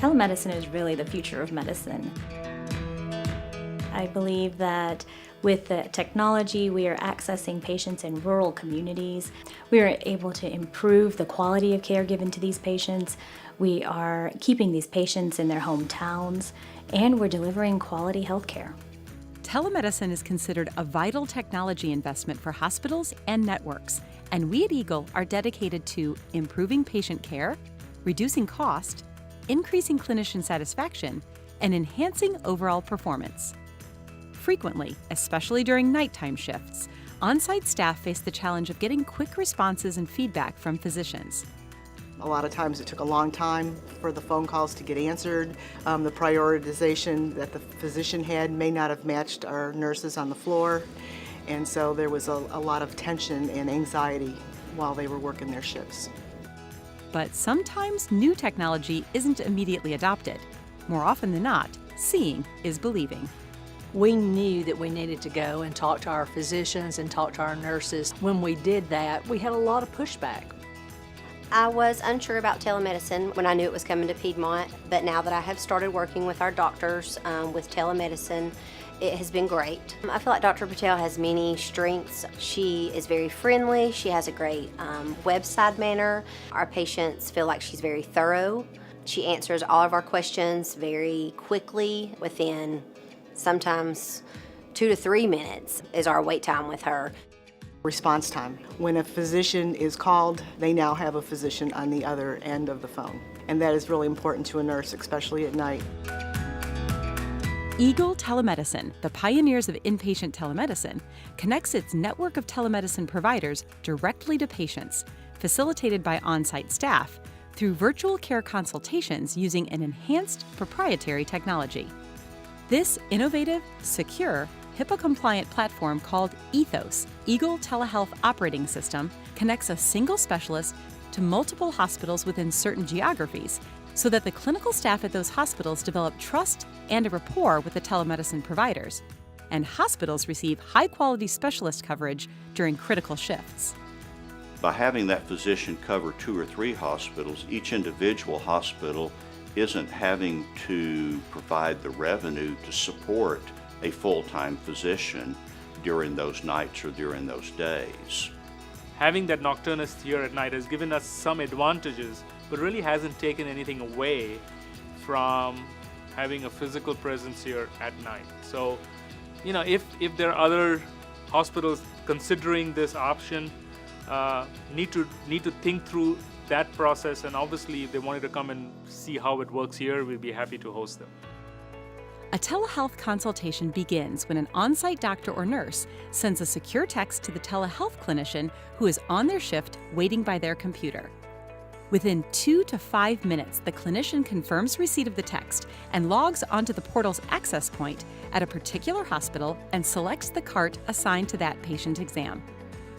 Telemedicine is really the future of medicine. I believe that with the technology, we are accessing patients in rural communities. We are able to improve the quality of care given to these patients. We are keeping these patients in their hometowns, and we're delivering quality health care. Telemedicine is considered a vital technology investment for hospitals and networks, and we at Eagle are dedicated to improving patient care, reducing cost, increasing clinician satisfaction, and enhancing overall performance. Frequently, especially during nighttime shifts, on-site staff face the challenge of getting quick responses and feedback from physicians. A lot of times it took a long time for the phone calls to get answered. The prioritization that the physician had may not have matched our nurses on the floor, and so there was a lot of tension and anxiety while they were working their shifts. But sometimes new technology isn't immediately adopted. More often than not, seeing is believing. We knew that we needed to go and talk to our physicians and talk to our nurses. When we did that, we had a lot of pushback. I was unsure about telemedicine when I knew it was coming to Piedmont, but now that I have started working with our doctors with telemedicine, it has been great. I feel like Dr. Patel has many strengths. She is very friendly. She has a great website manner. Our patients feel like she's very thorough. She answers all of our questions very quickly. Within sometimes 2 to 3 minutes is our wait time with her. Response time. When a physician is called, they now have a physician on the other end of the phone. And that is really important to a nurse, especially at night. Eagle Telemedicine, the pioneers of inpatient telemedicine, connects its network of telemedicine providers directly to patients, facilitated by on-site staff, through virtual care consultations using an enhanced proprietary technology. This innovative, secure, HIPAA-compliant platform called Ethos, Eagle Telehealth Operating System, connects a single specialist to multiple hospitals within certain geographies so that the clinical staff at those hospitals develop trust and a rapport with the telemedicine providers, and hospitals receive high-quality specialist coverage during critical shifts. By having that physician cover 2 or 3 hospitals, each individual hospital isn't having to provide the revenue to support a full-time physician during those nights or during those days. Having that nocturnist here at night has given us some advantages, but really hasn't taken anything away from having a physical presence here at night. So, if there are other hospitals considering this option, need to think through that process, and obviously if they wanted to come and see how it works here, we'd be happy to host them. A telehealth consultation begins when an on-site doctor or nurse sends a secure text to the telehealth clinician who is on their shift waiting by their computer. Within 2 to 5 minutes, the clinician confirms receipt of the text and logs onto the portal's access point at a particular hospital and selects the cart assigned to that patient exam.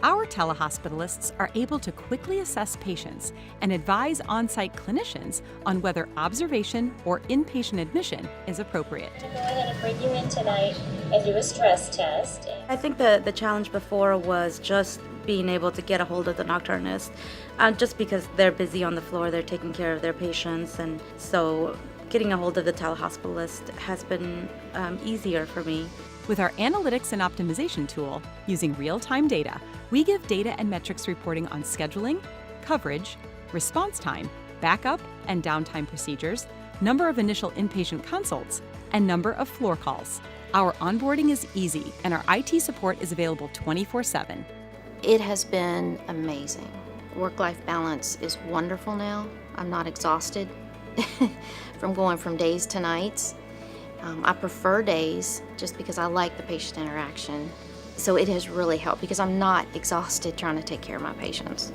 Our TeleHospitalists are able to quickly assess patients and advise on-site clinicians on whether observation or inpatient admission is appropriate. I'm going to go ahead and bring you in tonight and do a stress test. I think the challenge before was just being able to get a hold of the nocturnist, just because they're busy on the floor, they're taking care of their patients, and so getting a hold of the telehospitalist has been easier for me. With our analytics and optimization tool, using real-time data, we give data and metrics reporting on scheduling, coverage, response time, backup and downtime procedures, number of initial inpatient consults, and number of floor calls. Our onboarding is easy, and our IT support is available 24/7. It has been amazing. Work-life balance is wonderful now. I'm not exhausted from going from days to nights. I prefer days just because I like the patient interaction. So it has really helped because I'm not exhausted trying to take care of my patients.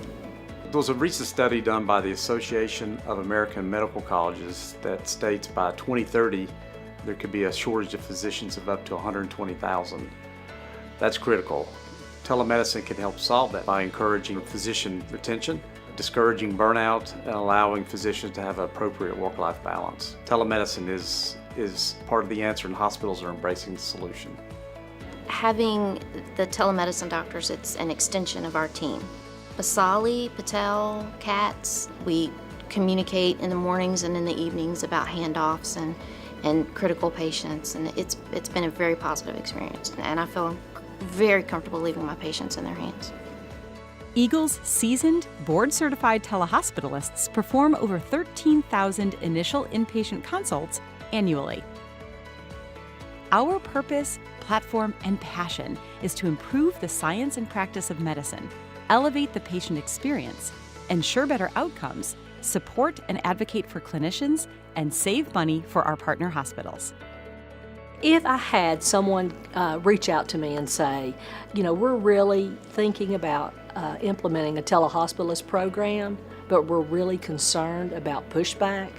There was a recent study done by the Association of American Medical Colleges that states by 2030 there could be a shortage of physicians of up to 120,000. That's critical. Telemedicine can help solve that by encouraging physician retention, discouraging burnout, and allowing physicians to have an appropriate work-life balance. Telemedicine is part of the answer, and hospitals are embracing the solution. Having the telemedicine doctors, it's an extension of our team. Basali, Patel, Katz, we communicate in the mornings and in the evenings about handoffs and critical patients, and it's been a very positive experience, and I feel very comfortable leaving my patients in their hands. Eagle's seasoned, board-certified telehospitalists perform over 13,000 initial inpatient consults annually. Our purpose, platform, and passion is to improve the science and practice of medicine, elevate the patient experience, ensure better outcomes, support and advocate for clinicians, and save money for our partner hospitals. If I had someone reach out to me and say, you know, we're really thinking about implementing a telehospitalist program, but we're really concerned about pushback,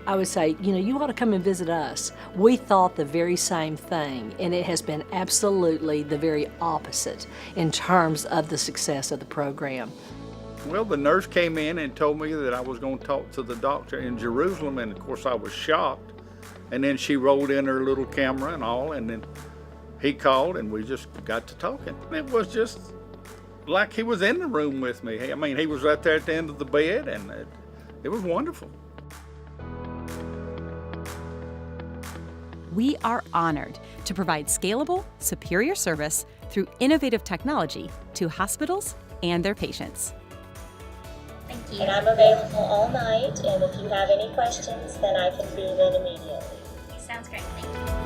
I would say, you know, you ought to come and visit us. We thought the very same thing, and it has been absolutely the very opposite in terms of the success of the program. Well, the nurse came in and told me that I was going to talk to the doctor in Jerusalem, and of course I was shocked. And then she rolled in her little camera and all, and then he called and we just got to talking. It was just like he was in the room with me. I mean, he was right there at the end of the bed, and it was wonderful. We are honored to provide scalable, superior service through innovative technology to hospitals and their patients. Thank you. And I'm available all night, and if you have any questions, then I can be in immediately. Sounds great. Thank you.